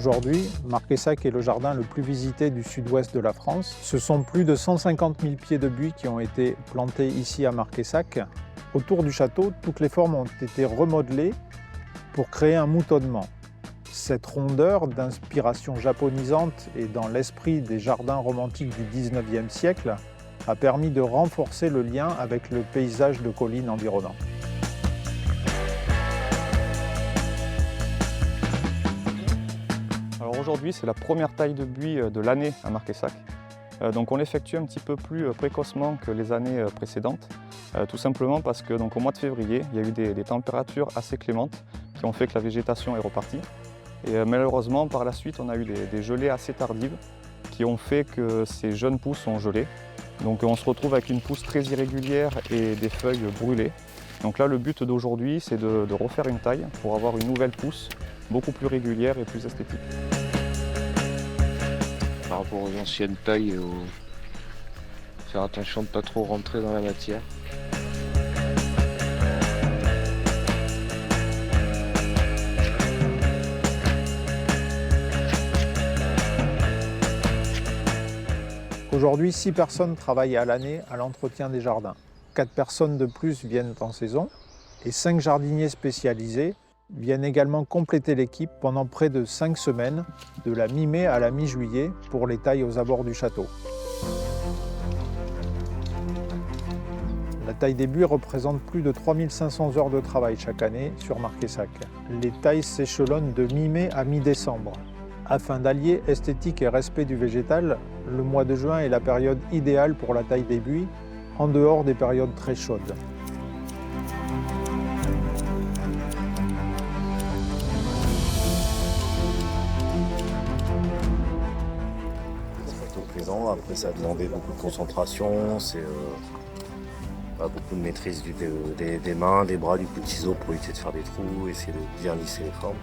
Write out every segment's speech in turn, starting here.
Aujourd'hui, Marquessac est le jardin le plus visité du sud-ouest de la France. Ce sont plus de 150 000 pieds de buis qui ont été plantés ici à Marquessac. Autour du château, toutes les formes ont été remodelées pour créer un moutonnement. Cette rondeur d'inspiration japonisante et dans l'esprit des jardins romantiques du XIXe siècle a permis de renforcer le lien avec le paysage de collines environnant. Alors aujourd'hui, c'est la première taille de buis de l'année à Marquessac. Donc on l'effectue un petit peu plus précocement que les années précédentes, tout simplement parce que au mois de février, il y a eu des températures assez clémentes qui ont fait que la végétation est repartie. Et malheureusement, par la suite, on a eu des gelées assez tardives qui ont fait que ces jeunes pousses ont gelé. Donc on se retrouve avec une pousse très irrégulière et des feuilles brûlées. Donc là, le but d'aujourd'hui, c'est de refaire une taille pour avoir une nouvelle pousse beaucoup plus régulière et plus esthétique. Par rapport aux anciennes tailles, faire attention de ne pas trop rentrer dans la matière. Aujourd'hui, 6 personnes travaillent à l'année à l'entretien des jardins. 4 personnes de plus viennent en saison et 5 jardiniers spécialisés viennent également compléter l'équipe pendant près de 5 semaines, de la mi-mai à la mi-juillet, pour les tailles aux abords du château. La taille des buis représente plus de 3500 heures de travail chaque année sur Marquessac. Les tailles s'échelonnent de mi-mai à mi-décembre. Afin d'allier esthétique et respect du végétal, le mois de juin est la période idéale pour la taille des buis, en dehors des périodes très chaudes. C'est plutôt plaisant, après ça a demandé beaucoup de concentration, beaucoup de maîtrise des mains, des bras, du coup de ciseaux pour éviter de faire des trous, essayer de bien lisser les formes.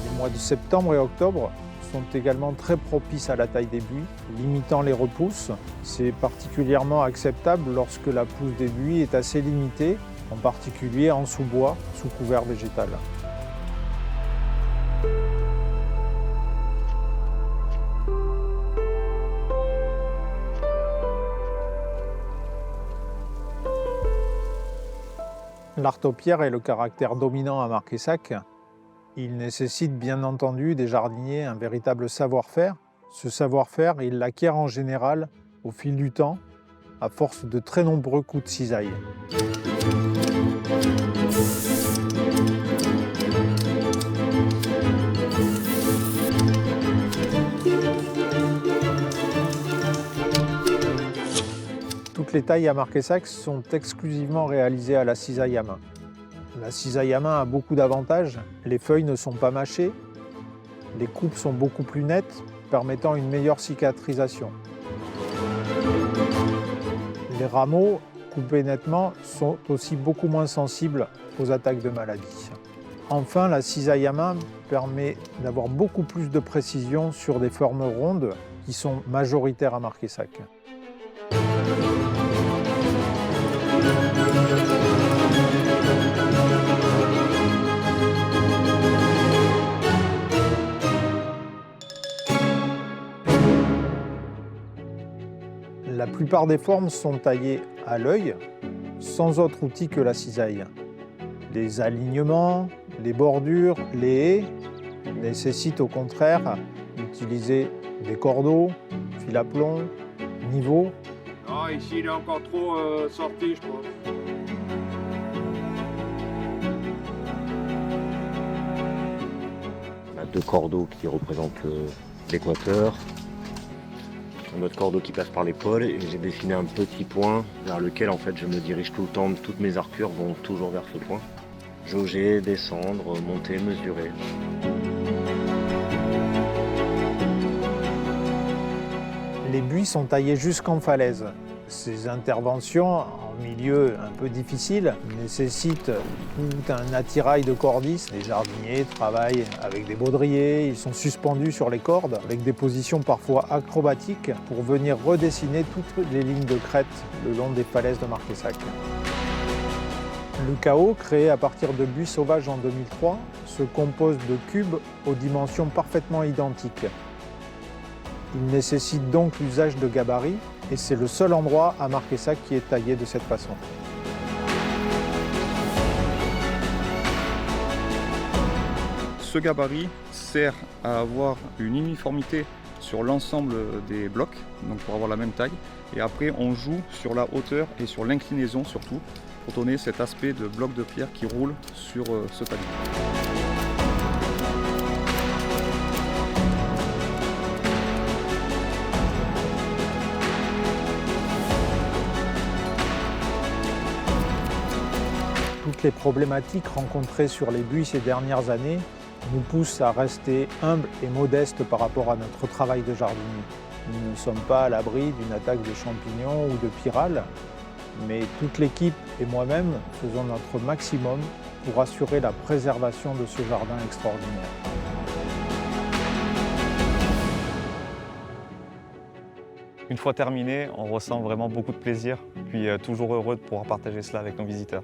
Les mois de septembre et octobre sont également très propices à la taille des buis, limitant les repousses. C'est particulièrement acceptable lorsque la pousse des buis est assez limitée, en particulier en sous-bois, sous couvert végétal. L'art aux pierres est le caractère dominant à Marquessac. Il nécessite bien entendu des jardiniers un véritable savoir-faire. Ce savoir-faire, il l'acquiert en général au fil du temps, à force de très nombreux coups de cisaille. Toutes les tailles à Marquessac sont exclusivement réalisées à la cisaille à main. La cisaille à main a beaucoup d'avantages. Les feuilles ne sont pas mâchées, les coupes sont beaucoup plus nettes, permettant une meilleure cicatrisation. Les rameaux, coupés nettement, sont aussi beaucoup moins sensibles aux attaques de maladies. Enfin, la cisaille à main permet d'avoir beaucoup plus de précision sur des formes rondes qui sont majoritaires à Marquessac. La plupart des formes sont taillées à l'œil, sans autre outil que la cisaille. Les alignements, les bordures, les haies nécessitent au contraire d'utiliser des cordeaux, fil à plomb, niveaux. Ah, ici il est encore trop sorti, je pense. On a 2 cordeaux qui représentent l'équateur. Notre cordeau qui passe par l'épaule et j'ai dessiné un petit point vers lequel en fait je me dirige tout le temps, toutes mes arcures vont toujours vers ce point. Jauger, descendre, monter, mesurer. Les buis sont taillés jusqu'en falaise. Ces interventions, en milieu un peu difficile, nécessite tout un attirail de cordistes. Les jardiniers travaillent avec des baudriers, ils sont suspendus sur les cordes avec des positions parfois acrobatiques pour venir redessiner toutes les lignes de crête le long des falaises de Marquessac. Le chaos, créé à partir de buis sauvages en 2003, se compose de cubes aux dimensions parfaitement identiques. Il nécessite donc l'usage de gabarits et c'est le seul endroit à Marquessac qui est taillé de cette façon. Ce gabarit sert à avoir une uniformité sur l'ensemble des blocs, donc pour avoir la même taille. Et après, on joue sur la hauteur et sur l'inclinaison surtout, pour donner cet aspect de bloc de pierre qui roule sur ce palier. Toutes les problématiques rencontrées sur les buis ces dernières années nous poussent à rester humbles et modestes par rapport à notre travail de jardinier. Nous ne sommes pas à l'abri d'une attaque de champignons ou de pyrales, mais toute l'équipe et moi-même faisons notre maximum pour assurer la préservation de ce jardin extraordinaire. Une fois terminé, on ressent vraiment beaucoup de plaisir, puis toujours heureux de pouvoir partager cela avec nos visiteurs.